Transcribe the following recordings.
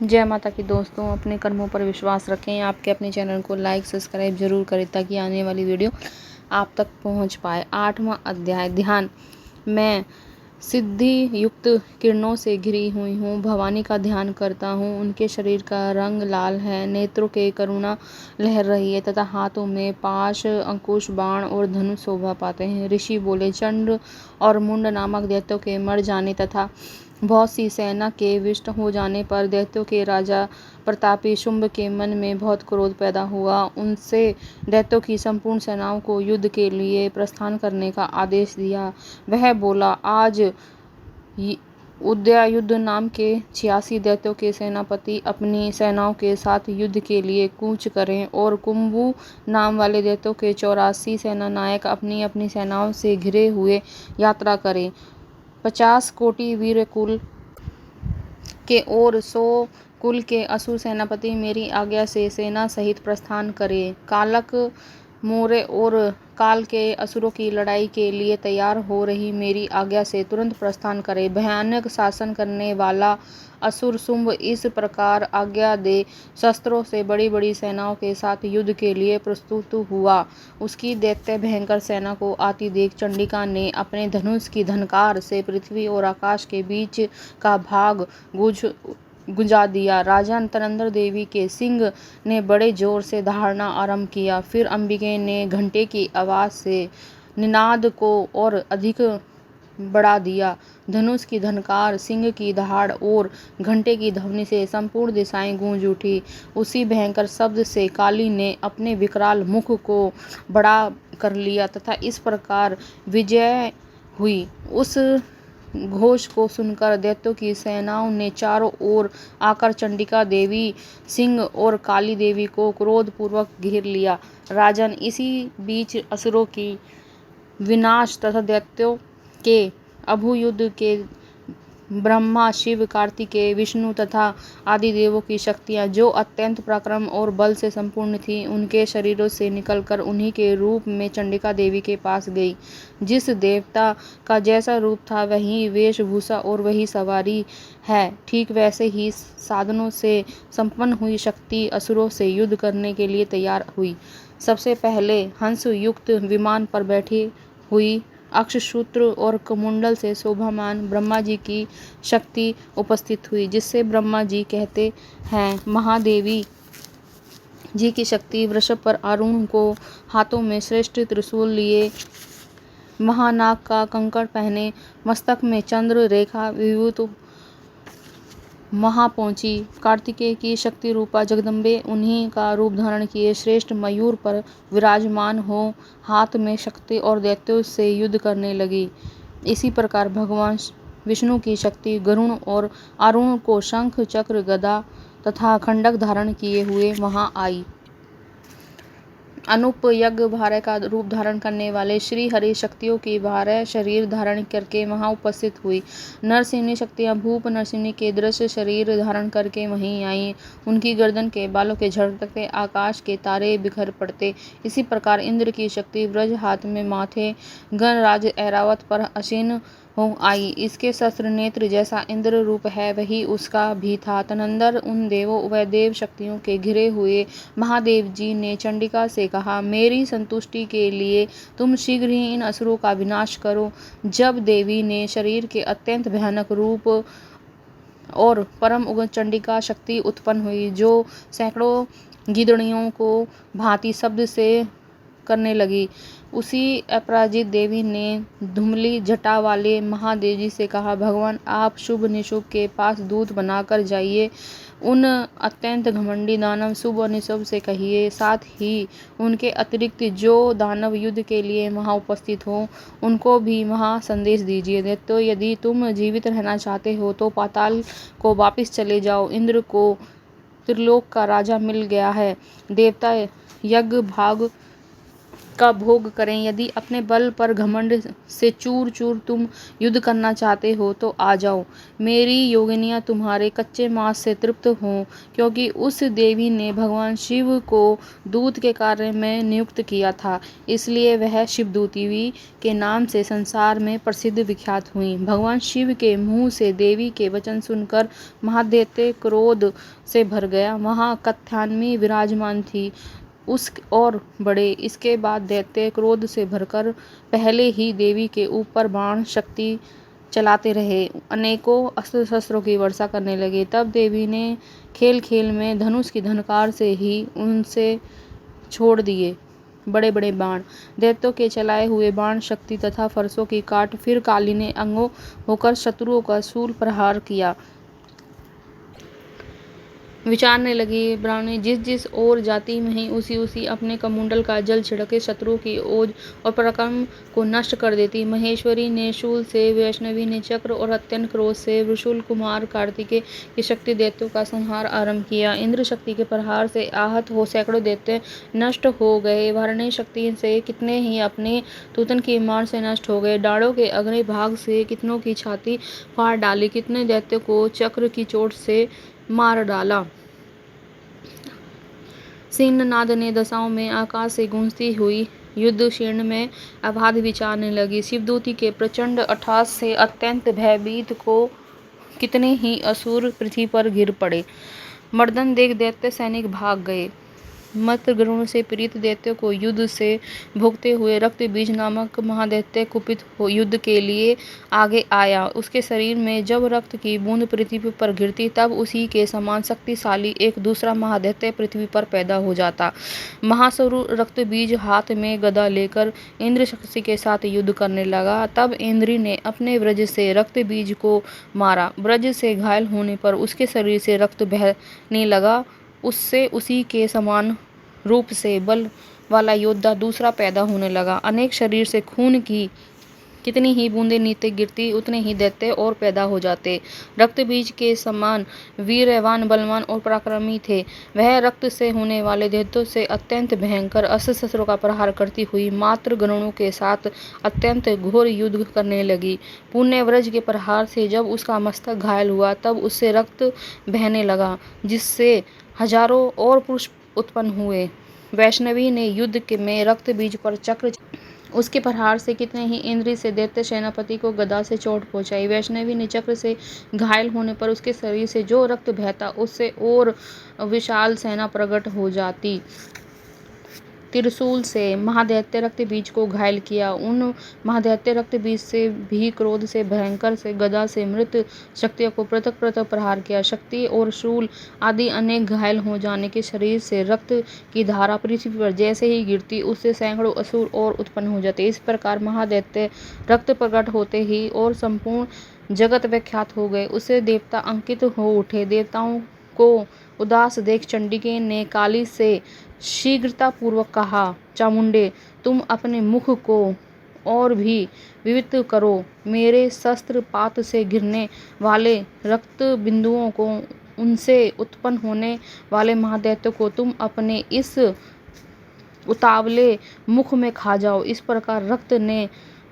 जय माता की दोस्तों, अपने कर्मों पर विश्वास रखें। आपके अपने चैनल को लाइक सब्सक्राइब जरूर करें ताकि आने वाली वीडियो आप तक पहुंच पाए। 8वां अध्याय ध्यान। मैं सिद्धि युक्त किरणों से घिरी हुई हूँ, भवानी का ध्यान करता हूँ। उनके शरीर का रंग लाल है, नेत्रों के करुणा लहर रही है तथा हाथों में पाश, अंकुश, बाण और धनुष शोभा पाते हैं। ऋषि बोले, चंड और मुंड नामक दैत्यों के मर जाने तथा बहुत सी सेना के विष्ट हो जाने पर दैत्यों के राजा प्रतापी शुंभ के मन में बहुत क्रोध पैदा हुआ। उनसे दैत्यों की संपूर्ण सेनाओं को युद्ध के लिए प्रस्थान करने का आदेश दिया। वह बोला, आज उदयायुध नाम के 86 दैत्यों के सेनापति अपनी सेनाओं के साथ युद्ध के लिए कूच करें और कुंभू नाम वाले दैत्यों के 84 सेना नायक अपनी अपनी सेनाओं से घिरे हुए यात्रा करें। 50 कोटि वीर कुल के और 100 कुल के असुर सेनापति मेरी आज्ञा से सेना सहित प्रस्थान करें। कालक, मोरे और काल के असुरों की लड़ाई के लिए तैयार हो रही मेरी आज्ञा से तुरंत प्रस्थान करे। भयानक शासन करने वाला असुर शुंभ इस प्रकार आज्ञा दे शस्त्रों से बड़ी बड़ी सेनाओं के साथ युद्ध के लिए प्रस्तुत हुआ। उसकी दैत्य भयंकर सेना को आती देख चंडिका ने अपने धनुष की धनकार से पृथ्वी और आकाश के बीच का भाग गुंजा दिया। राजा तरंदर देवी के सिंह ने बड़े जोर से दहाड़ना आरंभ किया। फिर अंबिके ने घंटे की आवाज से निनाद को और अधिक बढ़ा दिया। धनुष की धनकार, सिंह की दहाड़ और घंटे की ध्वनि से संपूर्ण दिशाएं गूंज उठी। उसी भयंकर शब्द से काली ने अपने विकराल मुख को बड़ा कर लिया तथा इस प्रकार विजय हुई। उस घोष को सुनकर दैत्यों की सेनाओं ने चारों ओर आकर चंडिका देवी, सिंह और काली देवी को क्रोध पूर्वक घेर लिया। राजन, इसी बीच असुरों की विनाश तथा दैत्यों के अभुयुद्ध के ब्रह्मा, शिव, कार्तिकेय, विष्णु तथा आदि देवों की शक्तियां जो अत्यंत पराक्रम और बल से संपूर्ण थीं, उनके शरीरों से निकलकर उन्हीं के रूप में चंडिका देवी के पास गई। जिस देवता का जैसा रूप था वही वेशभूषा और वही सवारी है, ठीक वैसे ही साधनों से संपन्न हुई शक्ति असुरों से युद्ध करने के लिए तैयार हुई। सबसे पहले हंस युक्त विमान पर बैठी हुई अक्षसूत्र और कमुंडल से शोभामान ब्रह्मा जी की शक्ति उपस्थित हुई, जिससे ब्रह्मा जी कहते हैं। महादेवी जी की शक्ति वृषभ पर आरूढ़ को हाथों में श्रेष्ठ त्रिशूल लिए, महानाग का कंकड़ पहने, मस्तक में चंद्र रेखा विभूत महापहुंची। कार्तिकेय की शक्ति रूपा जगदम्बे उन्हीं का रूप धारण किए श्रेष्ठ मयूर पर विराजमान हो हाथ में शक्ति और दैत्यों से युद्ध करने लगी। इसी प्रकार भगवान विष्णु की शक्ति गरुण और आरूढ़ को शंख, चक्र, गदा तथा खंडक धारण किए हुए वहां आई। अनूप यज्ञ भारे का रूप धारण करने वाले श्री हरि शक्तियों की भारे शरीर धारण करके वहां उपस्थित हुई। नरसिंह शक्तियां भूप नरसिंह के दृश्य शरीर धारण करके वहीं आईं। उनकी गर्दन के बालों के झड़कते आकाश के तारे बिखर पड़ते। इसी प्रकार इंद्र की शक्ति व्रज हाथ में माथे गणराज ऐरावत पर आसीन हो आई। इसके शस्त्र नेत्र जैसा इंद्र रूप है वही उसका भी था। तदनंतर उन देवों व देव शक्तियों के घिरे हुए महादेव जी ने चंडिका से कहा, मेरी संतुष्टि के लिए तुम शीघ्र ही इन असुरों का विनाश करो। जब देवी ने शरीर के अत्यंत भयानक रूप और परम उग्र चंडिका शक्ति उत्पन्न हुई, जो सैकड़ों गिदड़ियों को भांति शब्द से करने लगी, उसी अपराजित देवी ने धुमली जटा वाले महादेव जी से कहा, भगवान आप शुभ निशुभ के पास दूत बनाकर जाइए। उन अत्यंत घमंडी दानव शुभ और निशुभ से कहिए, साथ ही उनके अतिरिक्त जो दानव युद्ध के लिए वहां उपस्थित हो उनको भी वहां संदेश दीजिए। दैत्यों, यदि तुम जीवित रहना चाहते हो तो पाताल को वापिस चले जाओ। इंद्र को त्रिलोक का राजा मिल गया है। देवता यज्ञ भाग का भोग करें। यदि अपने बल पर घमंड से चूर चूर तुम युद्ध करना चाहते हो तो आ जाओ। मेरी योगिनियाँ तुम्हारे कच्चे मांस से तृप्त हों, क्योंकि उस देवी ने भगवान शिव को दूत के कार्य में नियुक्त किया था, इसलिए वह शिवदूती के नाम से संसार में प्रसिद्ध विख्यात हुई। भगवान शिव के मुंह से देवी के वचन सुनकर महादैत्य क्रोध से भर गया। वहाँ कात्यायनी विराजमान थी, उस और बड़े। इसके बाद दैत्य क्रोध से भरकर पहले ही देवी के ऊपर बाण शक्ति चलाते रहे, अनेकों अस्त्र शस्त्रों की वर्षा करने लगे। तब देवी ने खेल खेल में धनुष की धनकार से ही उनसे छोड़ दिए बड़े बड़े बाण। दैत्यों के चलाए हुए बाण शक्ति तथा फरसों की काट। फिर काली ने अंगों होकर शत्रुओं का शूल प्रहार किया। विचारने लगी, ब्राह्मणी जिस जिस ओर जाती वहीं उसी उसी अपने कमंडल का जल छिड़के शत्रुओं की ओज और पराक्रम को नष्ट कर देती। महेश्वरी ने शूल से, वैष्णवी ने चक्र और अत्यंत क्रोध से वृषुल कुमार कार्तिकेय की शक्ति दैत्यों का संहार आरंभ किया। इंद्र शक्ति के प्रहार से आहत हो सैकड़ों दैत्य नष्ट हो गए। वारुणी शक्ति से कितने ही अपने तूतन की मार से नष्ट हो गए। डाड़ों के अग्नि भाग से कितनों की छाती फाड़ डाली, कितने दैत्यों को चक्र की चोट से मार डाला। सिंहनाद ने दशाओं में आकाश से गूंजती हुई युद्ध क्षीण में अबाध विचारने लगी। शिवदूती के प्रचंड अट्टहास से अत्यंत भयभीत को कितने ही असुर पृथ्वी पर गिर पड़े। मर्दन देख दैत्य सैनिक भाग गए। मत गरुण से पीड़ित दैत्य को युद्ध से भोगते हुए रक्त बीज नामक महादैत्य कुपित हो युद्ध के लिए आगे आया। उसके शरीर में जब रक्त की बूंद पृथ्वी पर गिरती, तब उसी के समान शक्तिशाली एक दूसरा महादैत्य पृथ्वी पर पैदा हो जाता। महासुर रक्त बीज हाथ में गदा लेकर इंद्र शक्ति के साथ युद्ध करने लगा। तब इंद्र ने अपने वज्र से रक्त बीज को मारा। वज्र से घायल होने पर उसके शरीर से रक्त बहने लगा। उससे उसी के समान रूप से बल वाला योद्धा दूसरा पैदा होने लगा। अनेक शरीर से खून की कितनी ही बूंदें नीचे गिरती, उतने ही दैत्य और पैदा हो जाते। रक्त बीज के समान वीरवान, बलवान और पराक्रमी थे। वह रक्त से होने वाले दैत्यों से अत्यंत भयंकर अस्त्र शस्त्रों का प्रहार करती हुई मात्र गरुणों के साथ अत्यंत घोर युद्ध करने लगी। पुण्य व्रज के प्रहार से जब उसका मस्तक घायल हुआ, तब उससे रक्त बहने लगा, जिससे हजारों और पुरुष उत्पन्न हुए। वैष्णवी ने युद्ध में रक्त बीज पर चक्र उसके प्रहार से कितने ही इंद्रिय से दैत्य सेनापति को गदा से चोट पहुंचाई। वैष्णवी ने चक्र से घायल होने पर उसके शरीर से जो रक्त बहता, उससे और विशाल सेना प्रकट हो जाती। त्रिशूल से महादैत्य रक्त बीज को घायल किया। उन महादैत्य रक्त बीज से भी क्रोध से भयंकर से गदा से मृत शक्तियों को पृथक पृथक प्रहार किया। शक्ति और शूल आदि अनेक घायल हो जाने के शरीर से रक्त की धारा पृथ्वी पर जैसे ही गिरती, उससे सैकड़ों असुर और उत्पन्न हो जाते। इस प्रकार महादैत्य रक्त प्रकट होते ही और संपूर्ण जगत विख्यात हो गए। उससे देवता अंकित हो उठे। देवताओं को उदास देख चंडिके ने काली से शीघ्रता पूर्वक कहा, चामुंडे, तुम अपने मुख को और भी विविध करो। मेरे शस्त्र पात से गिरने वाले रक्त बिंदुओं को, उनसे उत्पन्न होने वाले महादैत्य को तुम अपने इस उतावले मुख में खा जाओ। इस प्रकार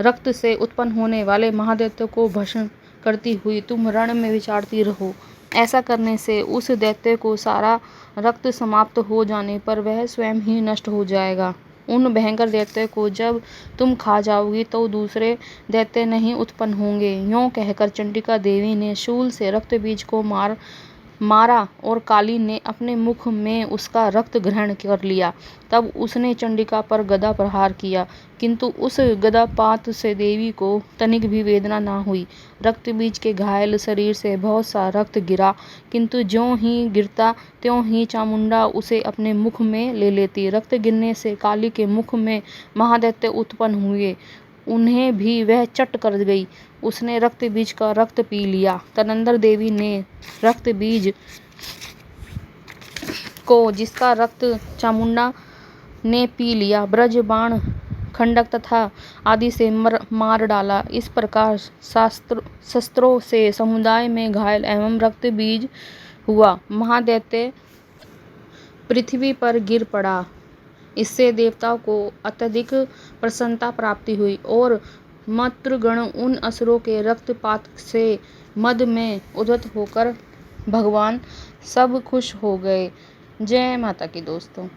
रक्त से उत्पन्न होने वाले महादैत्य को भस्म करती हुई तुम रण में विचरती रहो। ऐसा करने से उस दैत्य को सारा रक्त समाप्त हो जाने पर वह स्वयं ही नष्ट हो जाएगा। उन भयंकर दैत्य को जब तुम खा जाओगी तो दूसरे दैत्य नहीं उत्पन्न होंगे। यों कहकर चंडिका देवी ने शूल से रक्त बीज को मारा और काली ने अपने मुख में उसका रक्त ग्रहण कर लिया। तब उसने चंडिका पर गदा प्रहार किया, किंतु उस गदापात से देवी को तनिक भी वेदना न हुई। रक्त बीज के घायल शरीर से बहुत सा रक्त गिरा, किंतु ज्यों ही गिरता त्यों ही चामुंडा उसे अपने मुख में ले लेती। रक्त गिरने से काली के मुख में महादैत्य उत्पन्न हुए, उन्हें भी वह चट कर गई। उसने रक्त बीज का रक्त पी लिया। तदनंतर देवी ने रक्त बीज को, जिसका रक्त चामुंडा ने पी लिया, ब्रज बाण खंडक तथा आदि से मार डाला। इस प्रकार शस्त्रों से समुदाय में घायल एवं रक्त बीज हुआ महादैत्य पृथ्वी पर गिर पड़ा। इससे देवताओं को अत्यधिक प्रसन्नता प्राप्ति हुई और मर्त्यगण उन असुरों के रक्तपात से मद में उद्धत होकर भगवान सब खुश हो गए। जय माता की दोस्तों।